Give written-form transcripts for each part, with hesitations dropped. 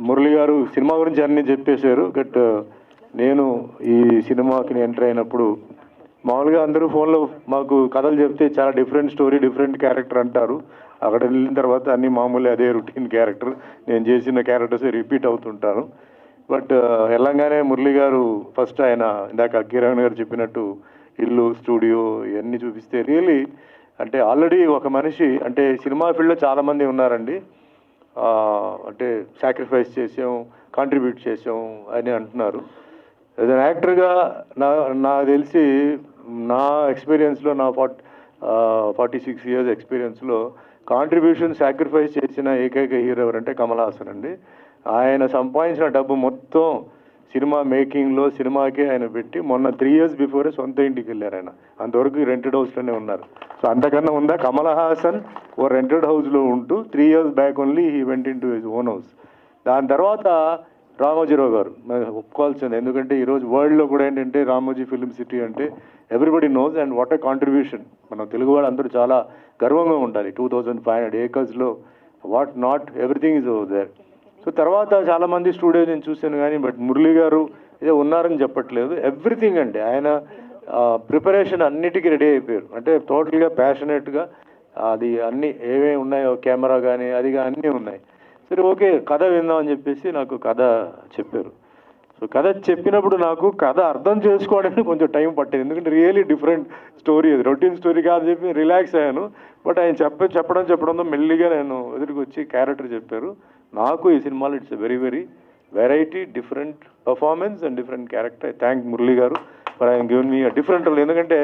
మురళి గారు సినిమా గురించి అన్నీ చెప్పేశారు. బట్ నేను ఈ సినిమాకి ఎంటర్ అయినప్పుడు మామూలుగా అందరూ ఫోన్లో మాకు కథలు చెప్తే చాలా డిఫరెంట్ స్టోరీ, డిఫరెంట్ క్యారెక్టర్ అంటారు. అక్కడ వెళ్ళిన తర్వాత అన్ని మామూలు అదే రొటీన్ క్యారెక్టర్, నేను చేసిన క్యారెక్టర్స్ రిపీట్ అవుతుంటాను. బట్ వెళ్ళంగానే మురళి గారు ఫస్ట్ ఆయన ఇందాక కిరణ్ గారు చెప్పినట్టు ఇల్లు, స్టూడియో ఇవన్నీ చూపిస్తే రియలీ అంటే ఆల్రెడీ ఒక మనిషి అంటే సినిమా ఫీల్డ్లో చాలామంది ఉన్నారండి. అంటే సాక్రిఫైస్ చేసాం, కాంట్రిబ్యూట్ చేసాం అని అంటున్నారు. యాజ్ అన్ యాక్టర్గా నాకు తెలిసి నా ఎక్స్పీరియన్స్లో నా 46 ఇయర్స్ ఎక్స్పీరియన్స్లో కాంట్రిబ్యూషన్ సాక్రిఫైస్ చేసిన ఏకైక హీరో ఎవరంటే కమల్ హాసన్ అండి. ఆయన సంపాదించిన డబ్బు మొత్తం సినిమా మేకింగ్లో సినిమాకే ఆయన పెట్టి మొన్న 3 years బిఫోరే సొంత ఇంటికి వెళ్ళారు ఆయన. అంతవరకు రెంటెడ్ హౌస్లోనే ఉన్నారు. సో అంతకన్నా ఉందా? కమల్ హాసన్ ఓ రెంటెడ్ హౌస్లో ఉంటూ 3 years back only he went in to his own house. దాని తర్వాత రామోజీరావు గారు ఒప్పుకోవాల్సింది. ఎందుకంటే ఈరోజు వరల్డ్లో కూడా ఏంటంటే రామోజీ ఫిల్మ్ సిటీ అంటే everybody knows and what a contribution. మన తెలుగు వాళ్ళు అందరూ చాలా గర్వంగా ఉండాలి. 2500 acres what not everything is over there. So తర్వాత చాలామంది స్టూడియో నేను చూశాను కానీ బట్ మురళి గారు ఇదే ఉన్నారని చెప్పట్లేదు. ఎవ్రీథింగ్ అంటే ఆయన ప్రిపరేషన్ అన్నిటికీ రెడీ అయిపోయారు. అంటే టోటల్గా ప్యాషనేట్గా అది అన్నీ ఏమేమి ఉన్నాయో కెమెరా కానీ అది కానీ అన్నీ ఉన్నాయి. సరే ఓకే కథ విందామని చెప్పేసి నాకు కథ చెప్పారు. సో కథ చెప్పినప్పుడు నాకు కథ అర్థం చేసుకోవడానికి కొంచెం టైం పట్టింది. ఎందుకంటే రియలీ డిఫరెంట్ స్టోరీ, అది రొటీన్ స్టోరీ కాదు చెప్పి రిలాక్స్ అయ్యాను. బట్ ఆయన చెప్పడంతో మెల్లిగా నేను ఎదురుకు వచ్చి క్యారెక్టర్ చెప్పారు. నాకు ఈ సినిమాలో it's very very variety, different performance and different character. I thank Murali గారు ఫర్ ఆయన గివెన్ మీ డిఫరెంట్ రోల్. ఎందుకంటే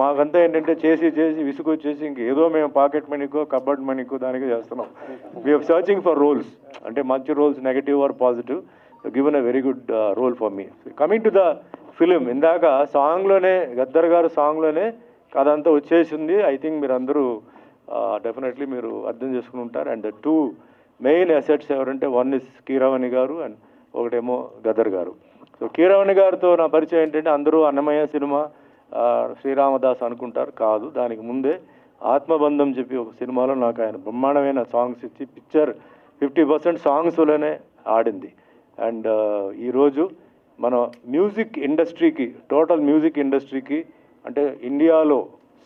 మాకంతా ఏంటంటే చేసి విసుగొచ్చేసి ఇంకేదో మేము పాకెట్ మనీకో కబర్డ్ మనీకో దానికో చేస్తున్నాం. వీఆర్ సర్చింగ్ ఫర్ రోల్స్, అంటే మంచి roles, negative or positive. Given a very good role for me. Coming to the film, ఇందాక సాంగ్లోనే గద్దర్ గారు సాంగ్లోనే కథ అంతా వచ్చేసింది. ఐ థింక్ మీరు అందరూ డెఫినెట్లీ మీరు అర్థం చేసుకుని ఉంటారు. అండ్ 2 మెయిన్ అసెట్స్ ఎవరంటే వన్ ఇస్ కీరవాణి గారు అండ్ ఒకటేమో గద్దర్ గారు. సో కీరవాణి గారితో నా పరిచయం ఏంటంటే అందరూ అన్నమయ్య సినిమా శ్రీరామదాస్ అనుకుంటారు, కాదు. దానికి ముందే ఆత్మబంధం చెప్పి ఒక సినిమాలో నాకు ఆయన బ్రహ్మాండమైన సాంగ్స్ ఇచ్చి పిక్చర్ 50% సాంగ్స్లోనే ఆడింది. అండ్ ఈరోజు మన మ్యూజిక్ ఇండస్ట్రీకి, టోటల్ మ్యూజిక్ ఇండస్ట్రీకి అంటే ఇండియాలో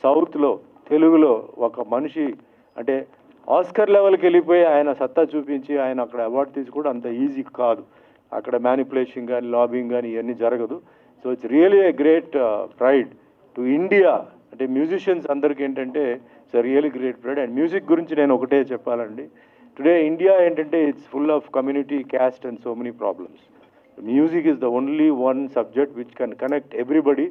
సౌత్లో తెలుగులో ఒక మనిషి అంటే ఆస్కర్ లెవెల్కి వెళ్ళిపోయి ఆయన సత్తా చూపించి ఆయన అక్కడ అవార్డు తీసుకోవడం అంత ఈజీ కాదు. అక్కడ మ్యానిపులేషన్ కానీ లాబింగ్ కానీ ఇవన్నీ జరగదు. So it's really a great pride to India. అంటే మ్యూజిషియన్స్ అందరికీ ఏంటంటే it's really great pride. And music గురించి నేను ఒకటే చెప్పాలండి. టుడే ఇండియా ఏంటంటే it's full of community, caste and so many problems. Music is the only one subject which can connect everybody.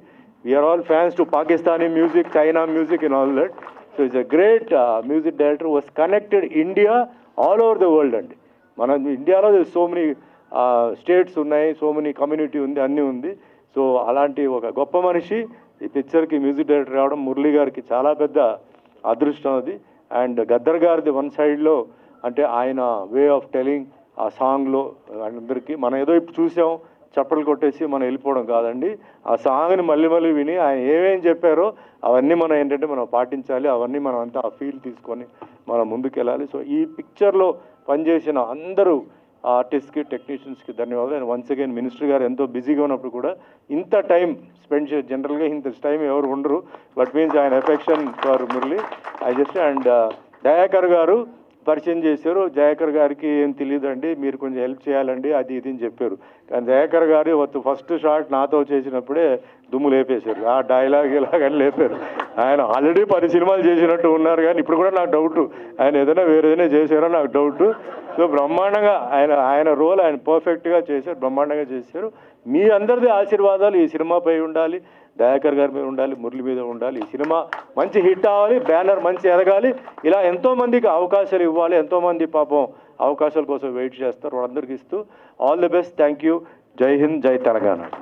We are all fans to Pakistani music, China music and all that. So it's a great music director was connected India all over the world అండి. మన ఇండియాలో so many states ఉన్నాయి, so many community ఉంది, అన్నీ ఉంది. So అలాంటి ఒక గొప్ప మనిషి ఈ పిక్చర్కి మ్యూజిక్ డైరెక్టర్ రావడం మురళి గారికి చాలా పెద్ద అదృష్టం అది. అండ్ గద్దర్ గారిది వన్ సైడ్లో అంటే ఆయన వే ఆఫ్ టెలింగ్ ఆ సాంగ్లో అందరికీ మనం ఏదో ఇప్పుడు చూసాం చప్పట్లు కొట్టేసి మనం వెళ్ళిపోవడం కాదండి. ఆ సాంగ్ని మళ్ళీ మళ్ళీ విని ఆయన ఏమేం చెప్పారో అవన్నీ మనం ఏంటంటే మనం పాటించాలి. అవన్నీ మనం అంతా ఆ ఫీల్ తీసుకొని మనం ముందుకెళ్ళాలి. సో ఈ పిక్చర్లో పనిచేసిన అందరూ ఆర్టిస్ట్కి, టెక్నీషియన్స్కి ధన్యవాదాలు. అండ్ వన్స్ అగైన్ మినిస్టర్ గారు ఎంతో బిజీగా ఉన్నప్పుడు కూడా ఇంత టైం స్పెండ్ చేసి, జనరల్గా ఇంత టైం ఎవరు ఉండరు, బట్ మీన్స్ ఆయన affection for Murali I just. And Dayakar గారు పరిచయం చేశారు. దయాకర్ గారికి ఏం తెలియదండి, మీరు కొంచెం హెల్ప్ చేయాలండి అది ఇది అని చెప్పారు. కానీ దయాకర్ గారు ఫస్ట్ షాట్ నాతో చేసినప్పుడే దుమ్ము లేపేశారు. ఆ డైలాగ్ ఇలాగని లేపారు. ఆయన ఆల్రెడీ 10 సినిమాలు చేసినట్టు ఉన్నారు కానీ ఇప్పుడు కూడా నాకు డౌట్ ఆయన ఏదైనా వేరేదైనా చేశారో నాకు డౌట్. సో బ్రహ్మాండంగా ఆయన రోల్ ఆయన పర్ఫెక్ట్గా చేశారు, బ్రహ్మాండంగా చేశారు. మీ అందరిది ఆశీర్వాదాలు ఈ సినిమాపై ఉండాలి, దయాకర్ గారి మీద ఉండాలి, మురళి మీద ఉండాలి. ఈ సినిమా మంచి హిట్ అవ్వాలి, బ్యానర్ మంచి ఎదగాలి. ఇలా ఎంతోమందికి అవకాశాలు ఇవ్వాలి. ఎంతోమంది పాపం అవకాశాల కోసం వెయిట్ చేస్తారు, వాళ్ళందరికీ ఇస్తూ all the best. Thank you. జై హింద్, జై తెలంగాణ.